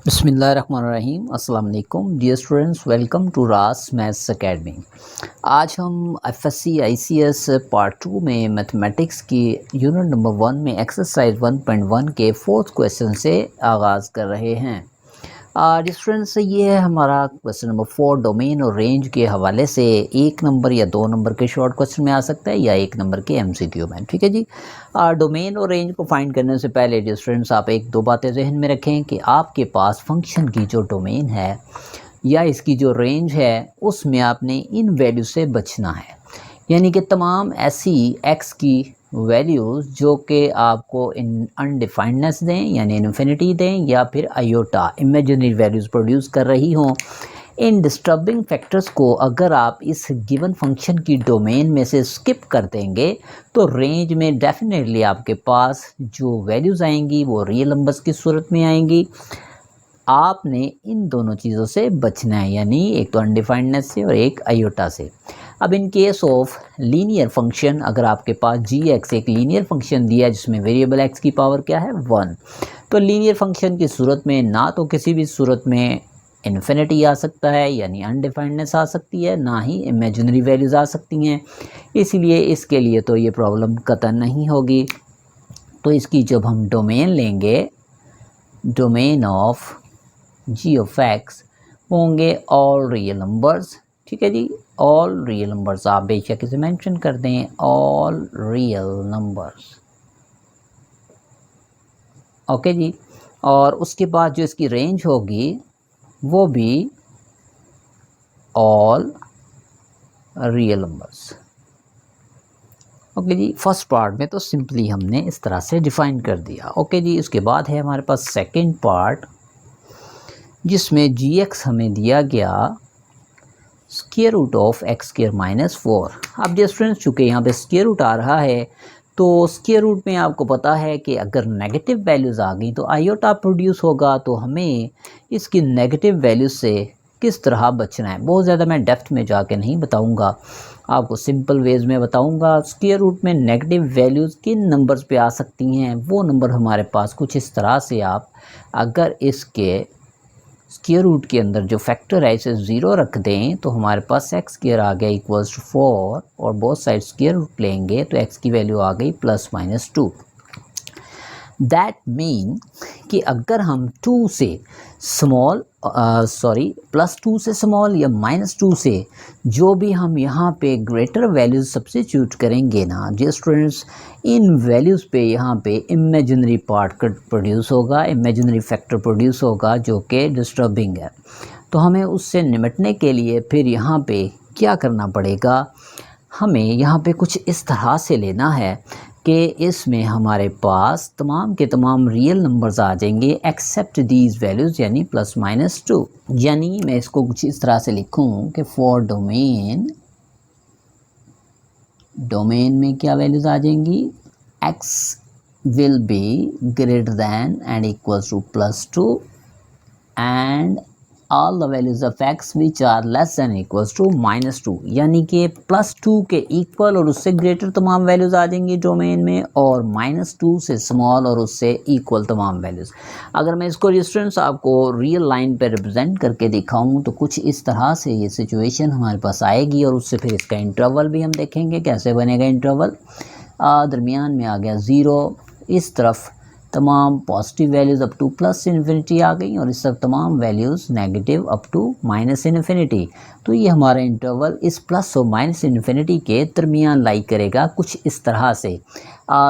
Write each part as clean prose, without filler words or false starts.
बिस्मिल्लाहिर्रहमानिर्रहीम अस्सलाम वालेकुम डियर स्टूडेंट्स, वेलकम टू रास मैथ्स एकेडमी। आज हम एफएससी आईसीएस पार्ट 2 में मैथमेटिक्स की यूनिट नंबर 1 में एक्सरसाइज 1.1 के फोर्थ क्वेश्चन से आगाज़ कर रहे हैं। स्टूडेंट्स, ये है हमारा क्वेश्चन नंबर 4। डोमेन और रेंज के हवाले से 1 नंबर या 2 नंबर के शॉर्ट क्वेश्चन में आ सकता है या 1 नंबर के एमसीक्यू में। ठीक है जी। डोमेन और रेंज को फाइंड करने से पहले डियर स्टूडेंट्स, आप एक दो बातें जहन में रखें कि आपके पास फंक्शन की जो डोमेन है या इसकी जो रेंज है उसमें आपने इन वैल्यू से बचना है, यानी कि तमाम ऐसी एक्स की वैल्यूज़ जो कि आपको इन अनडिफाइंडनेस दें यानी इन्फिनिटी दें या फिर आयोटा इमेजिनरी वैल्यूज़ प्रोड्यूस कर रही हों। इन डिस्टर्बिंग फैक्टर्स को अगर आप इस गिवन फंक्शन की डोमेन में से स्किप कर देंगे तो रेंज में डेफिनेटली आपके पास जो वैल्यूज़ आएंगी वो रियल नंबर्स की सूरत में आएंगी। आपने इन दोनों चीज़ों से बचना है, यानी एक तो अनडिफाइंडनेस से और एक आयोटा से। अब in case of linear function, अगर आपके पास जी एक्स एक लीनियर फंक्शन दिया है जिसमें वेरिएबल एक्स की पावर क्या है 1, तो लीनियर फंक्शन की सूरत में ना तो किसी भी सूरत में इन्फिनिटी आ सकता है यानी अनडिफाइंडनेस आ सकती है, ना ही इमेजिनरी वैल्यूज़ आ सकती हैं। इसीलिए इसके लिए तो ये प्रॉब्लम कतई नहीं होगी। तो इसकी जब हम डोमेन लेंगे, domain of g of x होंगे ऑल रियल नंबर्स। ठीक है जी, ऑल रियल नंबर्स आप बेशक इसे मेंशन कर दें, ऑल रियल नंबर्स। ओके जी। और उसके बाद जो इसकी रेंज होगी वो भी ऑल रियल नंबर्स। ओके जी, फर्स्ट पार्ट में तो सिंपली हमने इस तरह से डिफाइन कर दिया। ओके जी, उसके बाद है हमारे पास सेकंड पार्ट जिसमें जी एक्स हमें दिया गया square root of x square minus 4। अब डियर स्टूडेंट्स, चूँकि यहाँ पे स्क्वायर रूट आ रहा है तो स्क्वायर रूट में आपको पता है कि अगर नेगेटिव वैल्यूज़ आ गई तो आयोटा प्रोड्यूस होगा। तो हमें इसकी नेगेटिव वैल्यूज़ से किस तरह बचना है बहुत ज़्यादा मैं डेप्थ में जाके नहीं बताऊंगा, आपको सिंपल वेज में बताऊंगा। स्क्वायर रूट में नेगेटिव वैल्यूज़ किन नंबर्स पे आ सकती हैं, वो नंबर हमारे पास कुछ इस तरह से, आप अगर इसके स्क्वायर रूट के अंदर जो फैक्टर है इसे 0 रख दें तो हमारे पास एक्स स्क्वायर आ गया इक्वल्स टू 4, और बोथ साइड स्क्वायर रूट लेंगे तो एक्स की वैल्यू आ गई +-2। दैट मीन कि अगर हम 2 से स्मॉल +2 से स्मॉल या -2 से जो भी हम यहाँ पे ग्रेटर वैल्यूज सब्स्टिट्यूट करेंगे ना डियर स्टूडेंट्स, इन वैल्यूज़ पे यहाँ पे इमेजिनरी पार्ट प्रोड्यूस होगा, इमेजिनरी फैक्टर प्रोड्यूस होगा जो कि डिस्टर्बिंग है। तो हमें उससे निपटने के लिए फिर यहाँ पे क्या करना पड़ेगा, हमें यहाँ पे कुछ इस तरह से लेना है कि इसमें हमारे पास तमाम के तमाम रियल नंबर्स आ जाएंगे एक्सेप्ट दीज वैल्यूज़, यानी +-2। यानी मैं इसको कुछ इस तरह से लिखूं कि फॉर डोमेन, डोमेन में क्या वैल्यूज़ आ जाएंगी, x will be greater than and equals to +2 and all the values of x which are less than equals to -2, यानी कि +2 के इक्वल और उससे ग्रेटर तमाम वैल्यूज़ आ जाएंगी डोमेन में, और -2 से स्मॉल और उससे इक्वल तमाम वैल्यूज़। अगर मैं इसको स्टूडेंट्स आपको रियल लाइन पे रिप्रेजेंट करके दिखाऊं तो कुछ इस तरह से ये सिचुएशन हमारे पास आएगी, और उससे फिर इसका इंटरवल भी हम देखेंगे कैसे बनेगा। इंटरवल दरमियान में आ गया 0, इस तरफ तमाम पॉजिटिव वैल्यूज़ अप टू +∞ आ गई और इस सब तमाम वैल्यूज़ नेगेटिव अप टू -∞। तो ये हमारा इंटरवल इस प्लस और -∞ के दरमियान लाई करेगा कुछ इस तरह से।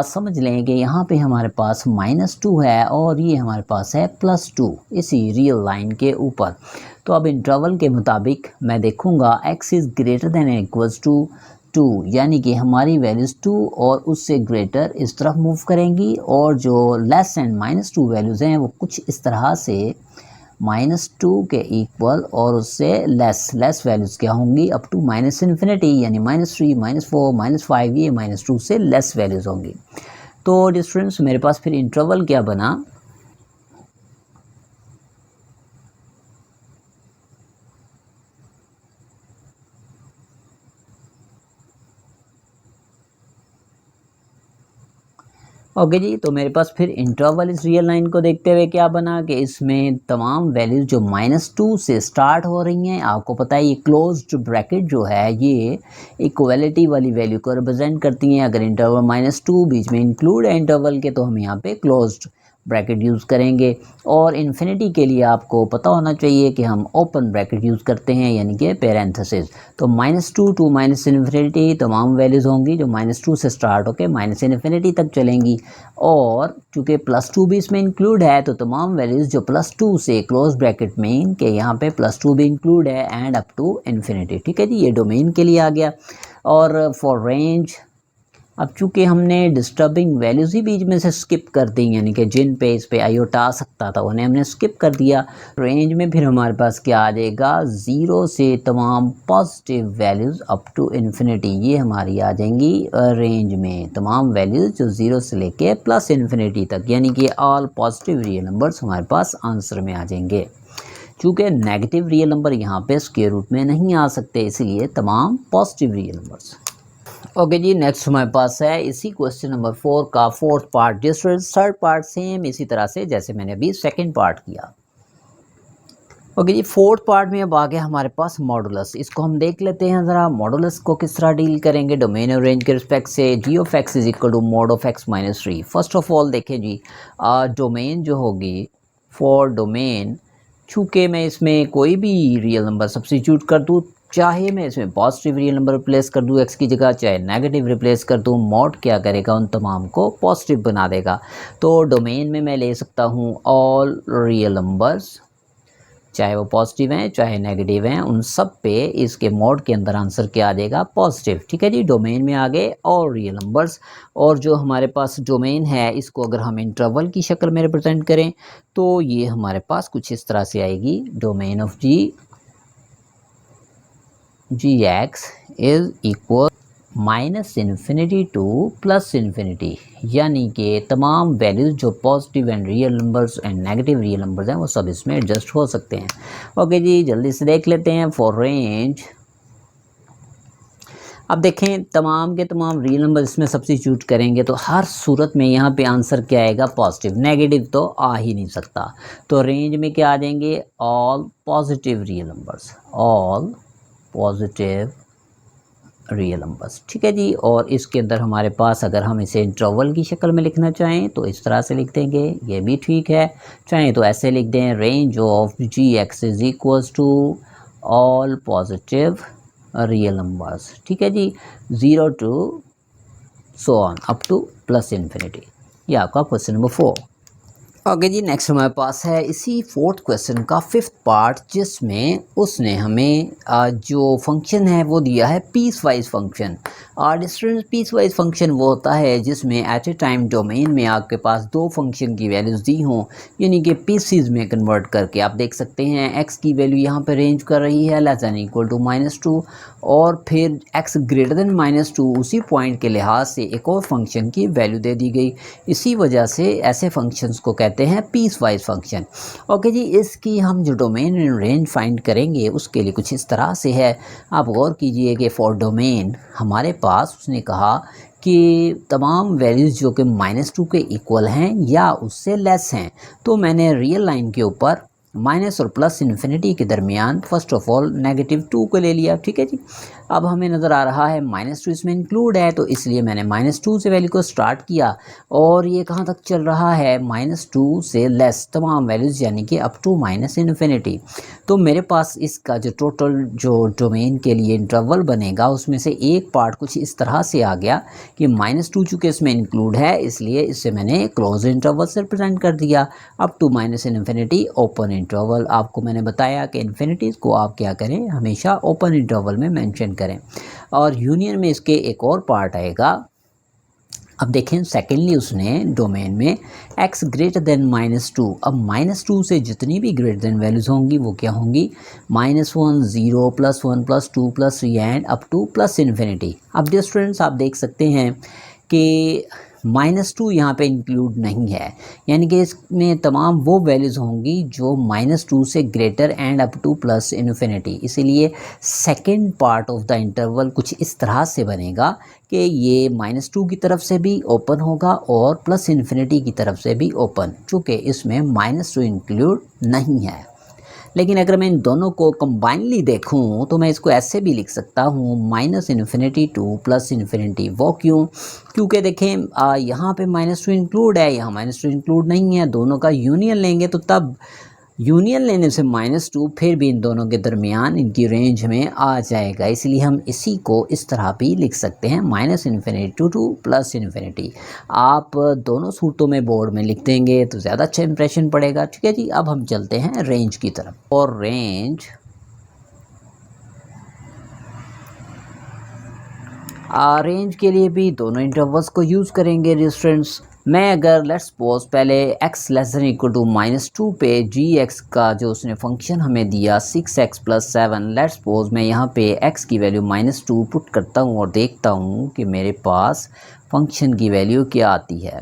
समझ लें कि यहाँ पे हमारे पास -2 है और ये हमारे पास है +2 इसी रियल लाइन के ऊपर। तो अब इंटरवल के मुताबिक मैं देखूँगा x is greater than equals to 2, यानी कि हमारी वैल्यूज़ 2 और उससे ग्रेटर इस तरफ मूव करेंगी, और जो लेस एंड -2 वैल्यूज़ हैं वो कुछ इस तरह से -2 के इक्वल और उससे लेस वैल्यूज़ क्या होंगी अप टू -∞, यानी -3, -4, -5, ये -2 से लेस वैल्यूज़ होंगी। तो स्टूडेंट्स, मेरे पास फिर इंटरवल क्या बना, ओके जी, तो मेरे पास फिर इंटरवल इस रियल लाइन को देखते हुए क्या बना कि इसमें तमाम वैल्यूज़ जो -2 से स्टार्ट हो रही हैं, आपको पता है ये क्लोज्ड ब्रैकेट जो है ये इक्वलिटी वाली वैल्यू को रिप्रेजेंट करती हैं। अगर इंटरवल -2 बीच में इंक्लूड है इंटरवल के, तो हम यहाँ पे क्लोज्ड ब्रैकेट यूज़ करेंगे। और इन्फिनिटी के लिए आपको पता होना चाहिए कि हम ओपन ब्रैकेट यूज़ करते हैं, यानी कि पैरेंथेसिस। तो -2 टू -इन्फिनिटी तमाम वैल्यूज़ होंगी जो -2 से स्टार्ट होकर -इन्फिनिटी तक चलेंगी। और चूँकि +2 भी इसमें इंक्लूड है, तो तमाम वैल्यूज़ जो +2 से क्लोज ब्रैकेट में के यहाँ पे +2 भी इंक्लूड है एंड अप टू इन्फिनिटी। ठीक है जी, ये डोमेन के लिए आ गया। और फॉर रेंज, अब चूँकि हमने डिस्टर्बिंग वैल्यूज़ ही बीच में से स्किप कर दी, यानी कि जिन पे इस पे आयोटा आ सकता था उन्हें हमने स्किप कर दिया। रेंज में फिर हमारे पास क्या आ जाएगा, 0 से तमाम positive values up to infinity, ये हमारी आ जाएंगी रेंज में तमाम वैल्यूज़ जो 0 से लेके +इन्फिनिटी तक, यानी कि ऑल पॉजिटिव रियल नंबर्स हमारे पास आंसर में आ जाएंगे। चूँकि नेगेटिव रियल नंबर यहाँ पे स्क्वायर रूट में नहीं आ सकते, इसलिए तमाम पॉजिटिव रियल नंबर्स। ओके जी, नेक्स्ट हमारे पास है इसी क्वेश्चन नंबर 4 का फोर्थ पार्ट। जिस थर्ड पार्ट सेम इसी तरह से जैसे मैंने अभी सेकंड पार्ट किया। ओके जी, फोर्थ पार्ट में अब आ गया हमारे पास मॉडुलस। इसको हम देख लेते हैं ज़रा, मॉडुलस को किस तरह डील करेंगे डोमेन और रेंज के रिस्पेक्ट से। G of x is equal to mod of x minus 3। First of all देखें जी, डोमेन जो होगी फॉर डोमेन, चूँकि मैं इसमें कोई भी रियल नंबर सब्स्टिट्यूट कर दूँ, चाहे मैं इसमें पॉजिटिव रियल नंबर रिप्लेस कर दूँ एक्स की जगह, चाहे नेगेटिव रिप्लेस कर दूँ, मॉड क्या करेगा उन तमाम को पॉजिटिव बना देगा। तो डोमेन में मैं ले सकता हूँ ऑल रियल नंबर्स, चाहे वो पॉजिटिव हैं चाहे नेगेटिव हैं, उन सब पे इसके मॉड के अंदर आंसर क्या आ जाएगा, पॉजिटिव। ठीक है जी, डोमेन में आ गए ऑल रियल नंबर्स। और जो हमारे पास डोमेन है, इसको अगर हम इंटरवल की शक्ल में रिप्रेजेंट करें तो ये हमारे पास कुछ इस तरह से आएगी, domain of g x is equal -infinity to +infinity, यानी कि तमाम वैल्यूज़ जो positive and real numbers and negative real numbers हैं वो सब इसमें एडजस्ट हो सकते हैं। ओके जी, जल्दी से देख लेते हैं फॉर रेंज। अब देखें तमाम के तमाम रियल नंबर इसमें सब्स्टिट्यूट करेंगे तो हर सूरत में यहाँ पे आंसर क्या आएगा, पॉजिटिव। नेगेटिव तो आ ही नहीं सकता। तो रेंज में क्या आ जाएंगे, all positive real numbers, all positive real numbers. ठीक है जी, और इसके अंदर हमारे पास अगर हम इसे इंटरवल की शक्ल में लिखना चाहें तो इस तरह से लिख देंगे, ये भी ठीक है। चाहें तो ऐसे लिख दें, range of g x is equals to all positive real numbers. ठीक है जी, 0 to so on up to +infinity. ये आपका क्वेश्चन नंबर 4। ओके जी, नेक्स्ट हमारे पास है इसी फोर्थ क्वेश्चन का फिफ्थ पार्ट, जिसमें उसने हमें जो फंक्शन है वो दिया है piecewise function. Distance piecewise function वो होता है जिसमें एट ए टाइम डोमेन में आपके पास दो फंक्शन की वैल्यूज़ दी हों, यानी कि पीसीज में कन्वर्ट करके। आप देख सकते हैं एक्स की वैल्यू यहाँ पर रेंज कर रही है <= और फिर एक्स ग्रेटर देन -2, उसी पॉइंट के लिहाज से एक और फंक्शन की वैल्यू दे दी गई। इसी वजह से ऐसे फंक्शंस को कहते हैं पीस वाइज फंक्शन। ओके जी, इसकी हम जो डोमेन एंड रेंज फाइंड करेंगे उसके लिए कुछ इस तरह से है। आप गौर कीजिए कि फॉर डोमेन हमारे पास उसने कहा कि तमाम वैल्यूज़ जो कि -2 के इक्वल हैं या उससे लेस हैं, तो मैंने रियल लाइन के ऊपर माइनस और +इन्फिनिटी के दरमियान फर्स्ट ऑफ ऑल -2 को ले लिया। ठीक है जी, अब हमें नज़र आ रहा है -2 इसमें इंक्लूड है, तो इसलिए मैंने -2 से वैल्यू को स्टार्ट किया और ये कहाँ तक चल रहा है, -2 से लेस तमाम वैल्यूज़, यानी कि अप टू -इन्फिनिटी। तो मेरे पास इसका जो टोटल जो डोमेन के लिए इंटरवल बनेगा उसमें से एक पार्ट कुछ इस तरह से आ गया कि -2 चूँकि इसमें इंक्लूड है, इसलिए इससे मैंने क्लोज इंटरवल से रिप्रेजेंट कर दिया। Up to -infinity open interval. आपको मैंने बताया कि इन्फिनिटीज़ को आप क्या करें, हमेशा ओपन इंटरवल में मेंशन करें। और यूनियन में इसके एक और पार्ट आएगा। अब देखें सेकेंडली उसने डोमेन में x ग्रेटर देन -2, अब -2 से जितनी भी ग्रेटर देन वैल्यूज़ होंगी वो क्या होंगी, -1, 0, +1, +2, +3 एंड अप टू +इन्फिनिटी। अब डियर स्टूडेंट्स, आप देख सकते हैं कि -2 यहाँ पे इंक्लूड नहीं है, यानी कि इसमें तमाम वो वैल्यूज़ होंगी जो -2 से greater and up to plus infinity. इसीलिए second part of the interval कुछ इस तरह से बनेगा कि ये -2 की तरफ से भी ओपन होगा और प्लस इन्फिनिटी की तरफ से भी ओपन, चूँकि इसमें -2 इंक्लूड नहीं है। लेकिन अगर मैं इन दोनों को कंबाइनली देखूं तो मैं इसको ऐसे भी लिख सकता हूं -इन्फिनिटी टू प्लस इन्फिनिटी। वो क्यों? क्योंकि देखें यहाँ पे -2 इंक्लूड है, यहाँ -2 इंक्लूड नहीं है। दोनों का यूनियन लेंगे तो तब यूनियन लेने से -2 फिर भी इन दोनों के दरमियान इनकी रेंज में आ जाएगा। इसलिए हम इसी को इस तरह भी लिख सकते हैं -इन्फिनिटी टू प्लस इन्फिनिटी। आप दोनों सूरतों में बोर्ड में लिख देंगे तो ज़्यादा अच्छा इंप्रेशन पड़ेगा। ठीक है जी, अब हम चलते हैं रेंज की तरफ। और रेंज के लिए भी दोनों इंटरवल्स को यूज़ करेंगे डियर स्टूडेंट्स। मैं अगर लेट्स सपोज पहले x less than equal to -2 पे g(x) का जो उसने फंक्शन हमें दिया 6x + 7, लेट्स सपोज मैं यहाँ पे x की वैल्यू -2 पुट करता हूँ और देखता हूँ कि मेरे पास फंक्शन की वैल्यू क्या आती है।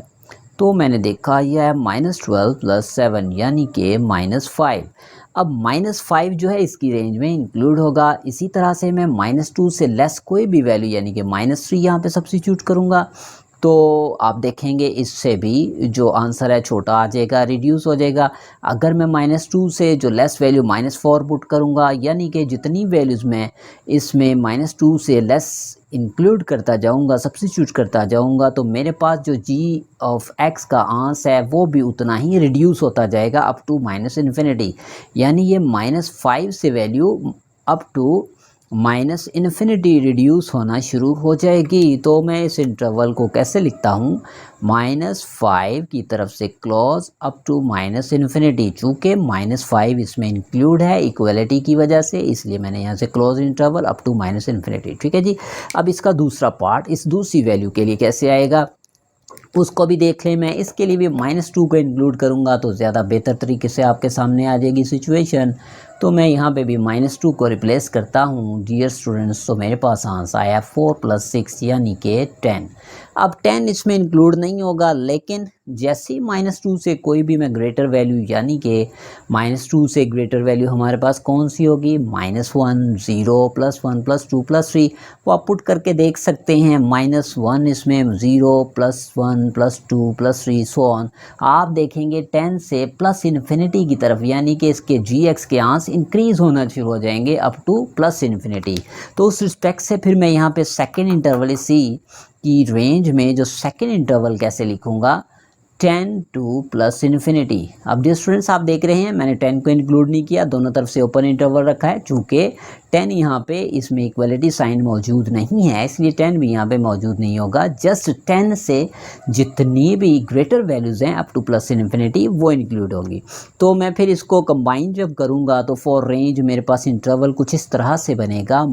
तो मैंने देखा यह है -12 + 7 यानी कि -5। अब -5 जो है इसकी रेंज में इंक्लूड होगा। इसी तरह से मैं -2 से लेस कोई भी वैल्यू यानी कि -3 यहाँ पे सब्स्टिट्यूट करूँगा तो आप देखेंगे इससे भी जो आंसर है छोटा आ जाएगा, रिड्यूस हो जाएगा। अगर मैं -2 से जो लेस वैल्यू -4 पुट करूँगा यानी कि जितनी वैल्यूज़ मैं इसमें -2 से लेस इंक्लूड करता जाऊँगा, सब्स्टिट्यूट करता जाऊँगा, तो मेरे पास जो g(x) का आंसर है वो भी उतना ही रिड्यूस होता जाएगा अप टू -इन्फिनिटी। यानी ये -5 से value up to -infinity reduce होना शुरू हो जाएगी। तो मैं इस इंटरवल को कैसे लिखता हूँ? -5 की तरफ से क्लोज अप टू -इन्फिनिटी। चूँकि -5 इसमें इंक्लूड है इक्वलिटी की वजह से, इसलिए मैंने यहाँ से close interval up to -infinity. ठीक है जी। अब इसका दूसरा पार्ट इस दूसरी वैल्यू के लिए कैसे आएगा उसको भी देख लें। मैं इसके लिए भी -2 को इंक्लूड करूँगा तो ज़्यादा बेहतर तरीके से आपके सामने आ जाएगी सिचुएशन। तो मैं यहाँ पे भी -2 को रिप्लेस करता हूँ डियर स्टूडेंट्स। तो मेरे पास आंसर आया 4 + 6 यानी कि 10। अब 10 इसमें इंक्लूड नहीं होगा, लेकिन जैसे ही -2 से कोई भी मैं ग्रेटर वैल्यू यानी कि -2 से ग्रेटर वैल्यू हमारे पास कौन सी होगी? -1, 0, +1, +2, +3 वो आप पुट करके देख सकते हैं। -1 इसमें 0, +1, +2, +3 सो ऑन। आप देखेंगे 10 से प्लस इन्फिनिटी की तरफ यानी कि इसके g(x) के आंसर इंक्रीज़ होना शुरू हो जाएंगे अप टू प्लस इन्फिनिटी। तो उस रिस्पेक्ट से फिर मैं यहाँ पे सेकेंड इंटरवल इसी की रेंज में जो सेकेंड इंटरवल कैसे लिखूँगा? 10 टू प्लस इन्फिनिटी। अब डियर स्टूडेंट्स आप देख रहे हैं मैंने 10 को इंक्लूड नहीं किया, दोनों तरफ से ओपन इंटरवल रखा है। चूँकि 10 यहाँ पे इसमें इक्वलिटी साइन मौजूद नहीं है इसलिए 10 भी यहाँ पे मौजूद नहीं होगा। जस्ट 10 से जितनी भी ग्रेटर वैल्यूज़ हैं अप टू प्लस इन्फिनिटी वो इंक्लूड होगी। तो मैं फिर इसको कंबाइन जब करूँगा तो फॉर रेंज मेरे पास इंटरवल कुछ इस तरह से बनेगा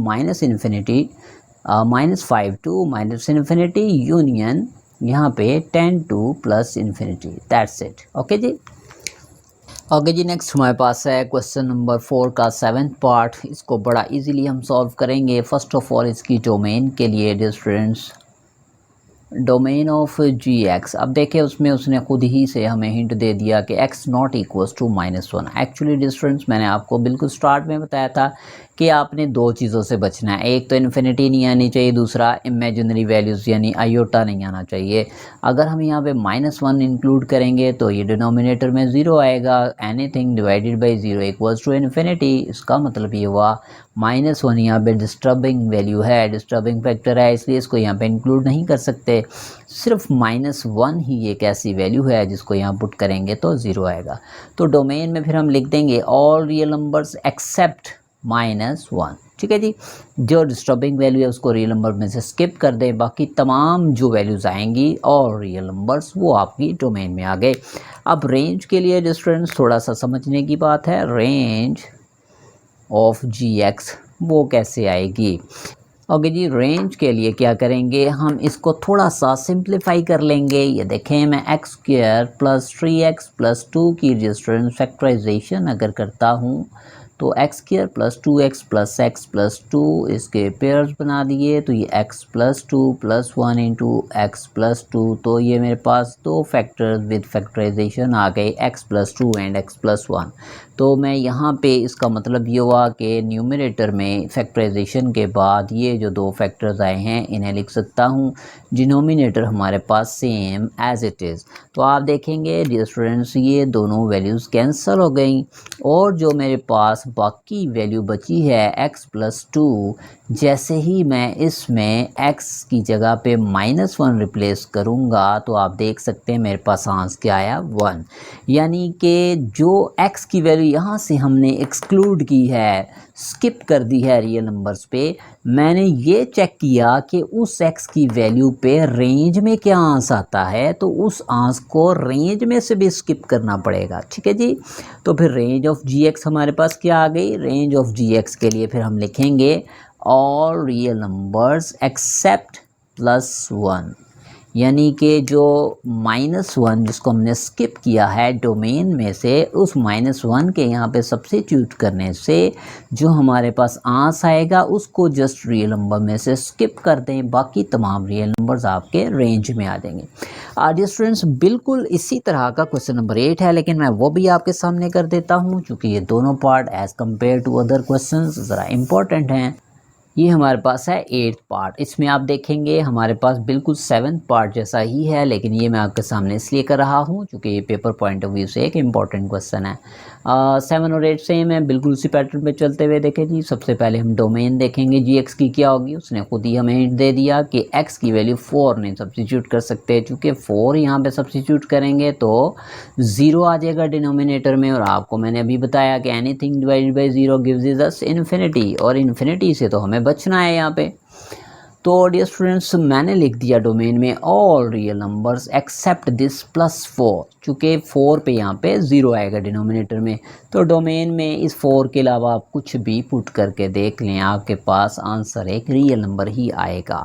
-5 टू -इन्फिनिटी यूनियन यहाँ पे 10 to plus infinity. That's it. Okay जी। ओके जी, नेक्स्ट हमारे पास है क्वेश्चन नंबर 4 का 7th पार्ट। इसको बड़ा इजीली हम सॉल्व करेंगे। फर्स्ट ऑफ ऑल इसकी डोमेन के लिए dear students, domain of g(x), अब देखें उसमें उसने खुद ही से हमें हिंट दे दिया कि x not equals to -1। Actually dear students मैंने आपको बिल्कुल स्टार्ट में बताया था कि आपने दो चीज़ों से बचना है, एक तो इन्फिनिटी नहीं आनी चाहिए, दूसरा इमेजिनरी वैल्यूज़ यानी आयोटा नहीं आना चाहिए। अगर हम यहाँ पे -1 इंक्लूड करेंगे तो ये डिनोमिनेटर में 0 आएगा। Anything divided by 0 equals to infinity. इसका मतलब ये हुआ -1 यहाँ पे डिस्टर्बिंग वैल्यू है, डिस्टर्बिंग फैक्टर है, इसलिए इसको यहाँ पे इंक्लूड नहीं कर सकते। सिर्फ -1 ही एक ऐसी वैल्यू है जिसको यहाँ पुट करेंगे तो 0 आएगा। तो डोमेन में फिर हम लिख देंगे ऑल रियल नंबर्स एक्सेप्ट -1। ठीक है जी। जो डिस्टर्बिंग वैल्यू है उसको रियल नंबर में से स्किप कर दें, बाकी तमाम जो वैल्यूज़ आएंगी और रियल नंबर्स वो आपकी डोमेन में आ गए। अब रेंज के लिए स्टूडेंट्स थोड़ा सा समझने की बात है। रेंज ऑफ g(x) वो कैसे आएगी? ओके जी, रेंज के लिए क्या करेंगे, हम इसको थोड़ा सा सिंप्लीफाई कर लेंगे। ये देखें मैं x² + 3x + 2 की स्टूडेंट फैक्टराइजेशन अगर करता हूँ तो x square plus 2x plus x plus 2 इसके पेयर्स बना दिए, तो ये x plus 2 plus 1 into x plus 2, तो ये मेरे पास दो फैक्टर्स विद फैक्टराइजेशन आ गए x plus 2 and x plus 1। तो मैं यहाँ पे इसका मतलब ये हुआ कि न्यूमरेटर में फैक्टराइजेशन के बाद ये जो दो फैक्टर्स आए हैं इन्हें लिख सकता हूँ, डिनोमिनेटर हमारे पास सेम एज इट इज़। तो आप देखेंगे डियर स्टूडेंट्स ये दोनों वैल्यूज़ कैंसिल हो गई और जो मेरे पास बाकी वैल्यू बची है x प्लस 2, जैसे ही मैं इसमें x की जगह पे -1 रिप्लेस करूँगा तो आप देख सकते हैं मेरे पास आंसर क्या आया 1। यानी कि जो x की वैल्यू यहाँ से हमने एक्सक्लूड की है, स्किप कर दी है रियल नंबर्स पे, मैंने ये चेक किया कि उस x की वैल्यू पे रेंज में क्या आंसर आता है, तो उस आंसर को रेंज में से भी स्किप करना पड़ेगा। ठीक है जी। तो फिर रेंज ऑफ gx हमारे पास क्या आ गई, रेंज ऑफ gx के लिए फिर हम लिखेंगे ऑल रियल नंबर्स एक्सेप्ट +1, यानी कि जो -1 जिसको हमने स्किप किया है डोमेन में से, उस -1 के यहाँ पे सब्स्टिट्यूट करने से जो हमारे पास आंसर आएगा उसको जस्ट रियल नंबर में से स्किप कर दें, बाकी तमाम रियल नंबर्स आपके रेंज में आ जाएंगे। डियर स्टूडेंट्स बिल्कुल इसी तरह का क्वेश्चन नंबर 8 है, लेकिन मैं वो भी आपके सामने कर देता हूँ क्योंकि ये दोनों part as compare to other question ज़रा इम्पोर्टेंट हैं। ये हमारे पास है 8th पार्ट, इसमें आप देखेंगे हमारे पास बिल्कुल 7th पार्ट जैसा ही है, लेकिन ये मैं आपके सामने इसलिए कर रहा हूँ क्योंकि ये पेपर पॉइंट ऑफ व्यू से एक इम्पॉर्टेंट क्वेश्चन है। 7 और 8 सेम है, बिल्कुल उसी पैटर्न पे चलते हुए देखें जी। सबसे पहले हम डोमेन देखेंगे जी एक्स की क्या होगी, उसने खुद ही हमें हिंट दे दिया कि एक्स की वैल्यू 4 नहीं सब्सिट्यूट कर सकते, चूँकि 4 यहाँ पे सब्सिट्यूट करेंगे तो 0 आ जाएगा डिनोमिनेटर में, और आपको मैंने अभी बताया कि anything divided by 0 gives us infinity, और इन्फिनिटी से तो हमें बचना है यहाँ पे। तो डियर स्टूडेंट्स मैंने लिख दिया डोमेन में all real numbers accept this +4, चूँकि 4 पे यहाँ पे 0 आएगा डिनोमिनेटर में, तो डोमेन में इस 4 के अलावा आप कुछ भी पुट करके देख लें, आपके पास आंसर एक रियल नंबर ही आएगा।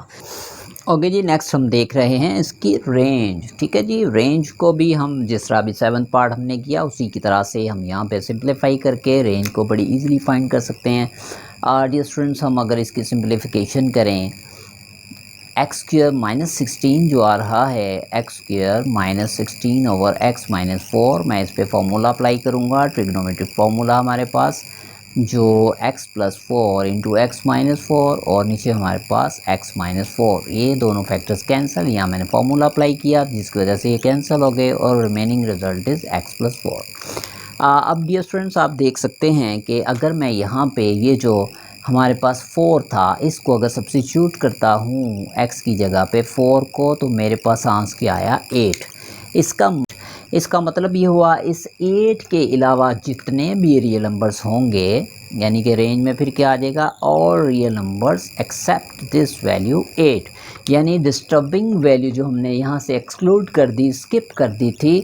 ओके जी, नेक्स्ट हम देख रहे हैं इसकी रेंज। ठीक है जी, रेंज को भी हम जिस तरह अभी 7th पार्ट हमने किया उसी की तरह से हम यहाँ पे सिंप्लीफाई करके रेंज को बड़ी इजीली फाइंड कर सकते हैं। डियर स्टूडेंट्स हम अगर इसकी सिंप्लीफिकेशन करें, एक्स स्क्वायर -16 जो आ रहा है, एक्स स्क्वायर -16 ओवर x -4, मैं इस पर फॉर्मूला अप्लाई करूँगा, ट्रिग्नोमेट्रिक फार्मूला हमारे पास, जो x + 4 इंटू x -4 और नीचे हमारे पास x -4, ये दोनों फैक्टर्स कैंसिल, यहाँ मैंने फार्मूला अप्लाई किया जिसकी वजह से ये कैंसिल हो गए और रिमेनिंग रिजल्ट इज़ x + 4। अब डियर स्टूडेंट्स आप देख सकते हैं कि अगर मैं यहाँ पे ये जो हमारे पास 4 था इसको अगर सब्स्टिट्यूट करता हूँ x की जगह पे 4 को, तो मेरे पास आंसर क्या आया 8। इसका मतलब ये हुआ इस 8 के अलावा जितने भी रियल नंबर्स होंगे, यानी कि रेंज में फिर क्या आ जाएगा, all real numbers accept this value 8, यानी डिस्टर्बिंग वैल्यू जो हमने यहाँ से एक्सक्लूड कर दी, स्किप कर दी थी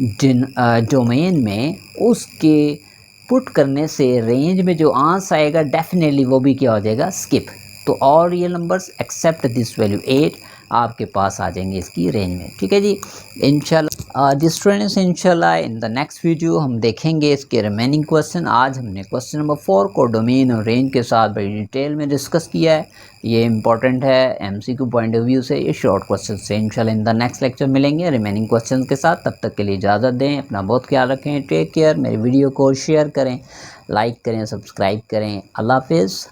डोमेन में, उसके पुट करने से रेंज में जो आंसर आएगा डेफिनेटली वो भी क्या हो जाएगा, स्किप। तो all real numbers accept this value 8 आपके पास आ जाएंगे इसकी रेंज में। ठीक है जी, इंशाल्लाह दिस स्टूडेंट्स इंशाल्लाह इन द नेक्स्ट वीडियो हम देखेंगे इसके रिमेनिंग क्वेश्चन। आज हमने क्वेश्चन नंबर 4 को डोमेन और रेंज के साथ बड़ी डिटेल में डिस्कस किया है, ये इंपॉर्टेंट है एमसीक्यू पॉइंट ऑफ व्यू से, ये शॉर्ट क्वेश्चन से। इंशाल्लाह इन द नेक्स्ट लेक्चर मिलेंगे रिमेनिंग क्वेश्चन के साथ, तब तक के लिए इजाज़त दें, अपना बहुत ख्याल रखें, टेक केयर, मेरी वीडियो को शेयर करें, लाइक करें, सब्सक्राइब करें, अल्लाह हाफिज़।